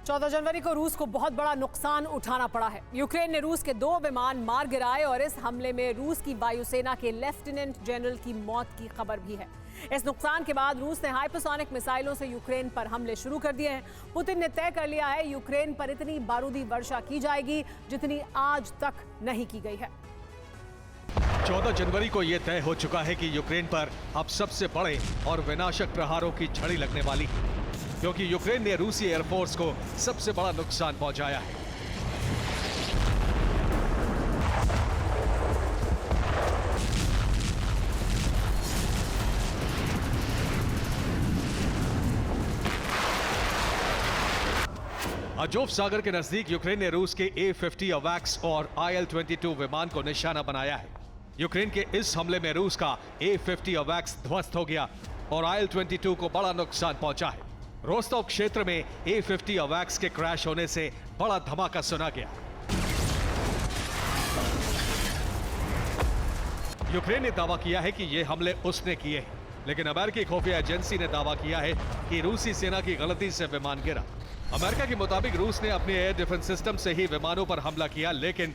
14 जनवरी को रूस को बहुत बड़ा नुकसान उठाना पड़ा है। यूक्रेन ने रूस के 2 विमान मार गिराए और इस हमले में रूस की वायुसेना के लेफ्टिनेंट जनरल की मौत की खबर भी है। इस नुकसान के बाद रूस ने हाइपरसोनिक मिसाइलों से यूक्रेन पर हमले शुरू कर दिए हैं। पुतिन ने तय कर लिया है यूक्रेन पर इतनी बारूदी वर्षा की जाएगी जितनी आज तक नहीं की गई है। 14 जनवरी को यह तय हो चुका है कि यूक्रेन पर अब सबसे बड़े और विनाशक प्रहारों की झड़ी लगने वाली है, क्योंकि यूक्रेन ने रूसी एयरफोर्स को सबसे बड़ा नुकसान पहुंचाया है। अजोव सागर के नजदीक यूक्रेन ने रूस के A-50 अवैक्स और IL-22 विमान को निशाना बनाया है। यूक्रेन के इस हमले में रूस का A-50 अवैक्स ध्वस्त हो गया और IL-22 को बड़ा नुकसान पहुंचा है। रोस्तोव क्षेत्र में A-50 अवैक्स के क्रैश होने से बड़ा धमाका सुना गया। यूक्रेन ने दावा किया है कि ये हमले उसने किए हैं, लेकिन अमेरिकी खुफिया एजेंसी ने दावा किया है कि रूसी सेना की गलती से विमान गिरा। अमेरिका के मुताबिक रूस ने अपने एयर डिफेंस सिस्टम से ही विमानों पर हमला किया, लेकिन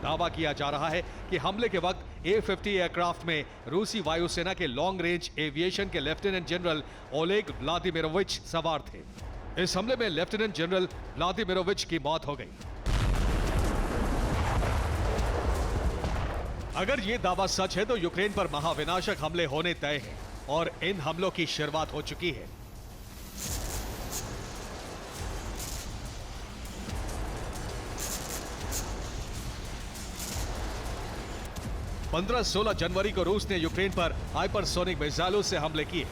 दावा किया जा रहा है कि हमले के वक्त A-50 एयरक्राफ्ट में रूसी वायुसेना के लॉन्ग रेंज एविएशन के लेफ्टिनेंट जनरल ओलेग व्लादिमीरोविच सवार थे। इस हमले में लेफ्टिनेंट जनरल व्लादिमीरोविच की मौत हो गई। अगर यह दावा सच है तो यूक्रेन पर महाविनाशक हमले होने तय हैं और इन हमलों की शुरुआत हो चुकी है। पंद्रह 16 जनवरी को रूस ने यूक्रेन पर हाइपरसोनिक मिसाइलों से हमले किए।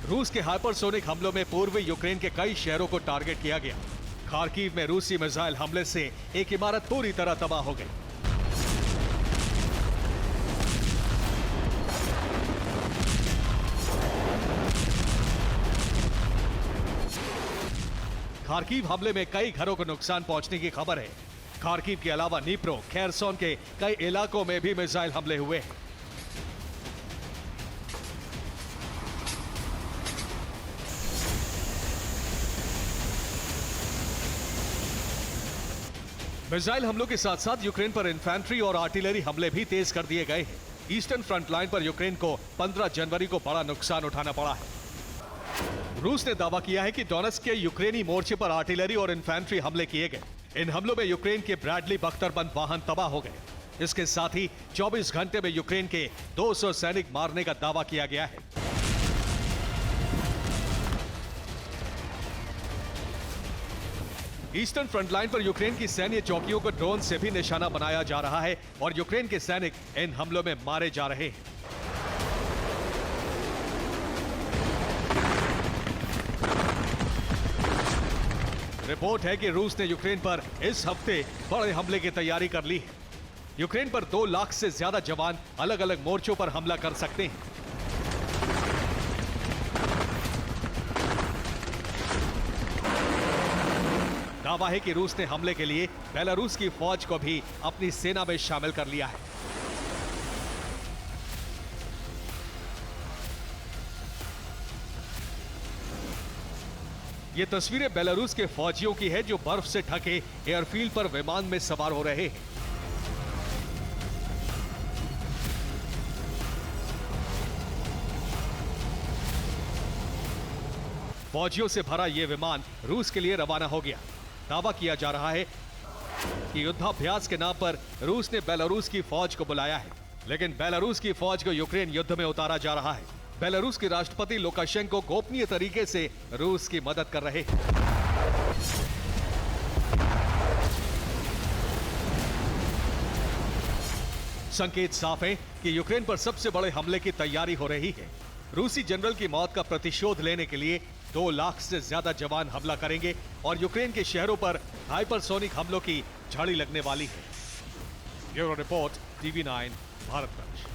रूस के हाइपरसोनिक हमलों में पूर्वी यूक्रेन के कई शहरों को टारगेट किया गया। खार्किव में रूसी मिसाइल हमले से एक इमारत पूरी तरह तबाह हो गई। खार्किव हमले में कई घरों को नुकसान पहुंचने की खबर है। खार्किव के अलावा नीप्रो, खेरसोन के कई इलाकों में भी मिसाइल हमले हुए हैं। मिसाइल हमलों के साथ साथ यूक्रेन पर इन्फेंट्री और आर्टिलरी हमले भी तेज कर दिए गए हैं। ईस्टर्न फ्रंट लाइन पर यूक्रेन को 15 जनवरी को बड़ा नुकसान उठाना पड़ा है। रूस ने दावा किया है कि डोनेट्स्क के यूक्रेनी मोर्चे पर आर्टिलरी और इन्फेंट्री हमले किए गए। इन हमलों में यूक्रेन के ब्रैडली बख्तरबंद वाहन तबाह हो गए। इसके साथ ही 24 घंटे में यूक्रेन के 200 सैनिक मारने का दावा किया गया है। ईस्टर्न फ्रंट लाइन पर यूक्रेन की सैन्य चौकियों को ड्रोन से भी निशाना बनाया जा रहा है और यूक्रेन के सैनिक इन हमलों में मारे जा रहे हैं। रिपोर्ट है कि रूस ने यूक्रेन पर इस हफ्ते बड़े हमले की तैयारी कर ली है। यूक्रेन पर 2 लाख से ज्यादा जवान अलग अलग मोर्चों पर हमला कर सकते हैं। दावा है कि रूस ने हमले के लिए बेलारूस की फौज को भी अपनी सेना में शामिल कर लिया है। ये तस्वीरें बेलारूस के फौजियों की है जो बर्फ से ढके एयरफील्ड पर विमान में सवार हो रहे हैं। फौजियों से भरा यह विमान रूस के लिए रवाना हो गया। दावा किया जा रहा है कि युद्धाभ्यास के नाम पर रूस ने बेलारूस की फौज को बुलाया है, लेकिन बेलारूस की फौज को यूक्रेन युद्ध में उतारा जा रहा है। बेलारूस के राष्ट्रपति लुकाशेंको गोपनीय तरीके से रूस की मदद कर रहे हैं। संकेत साफ है कि यूक्रेन पर सबसे बड़े हमले की तैयारी हो रही है। रूसी जनरल की मौत का प्रतिशोध लेने के लिए 2 लाख से ज्यादा जवान हमला करेंगे और यूक्रेन के शहरों पर हाइपरसोनिक हमलों की झड़ी लगने वाली है। Bureau report, TV9 Bharatvarsh.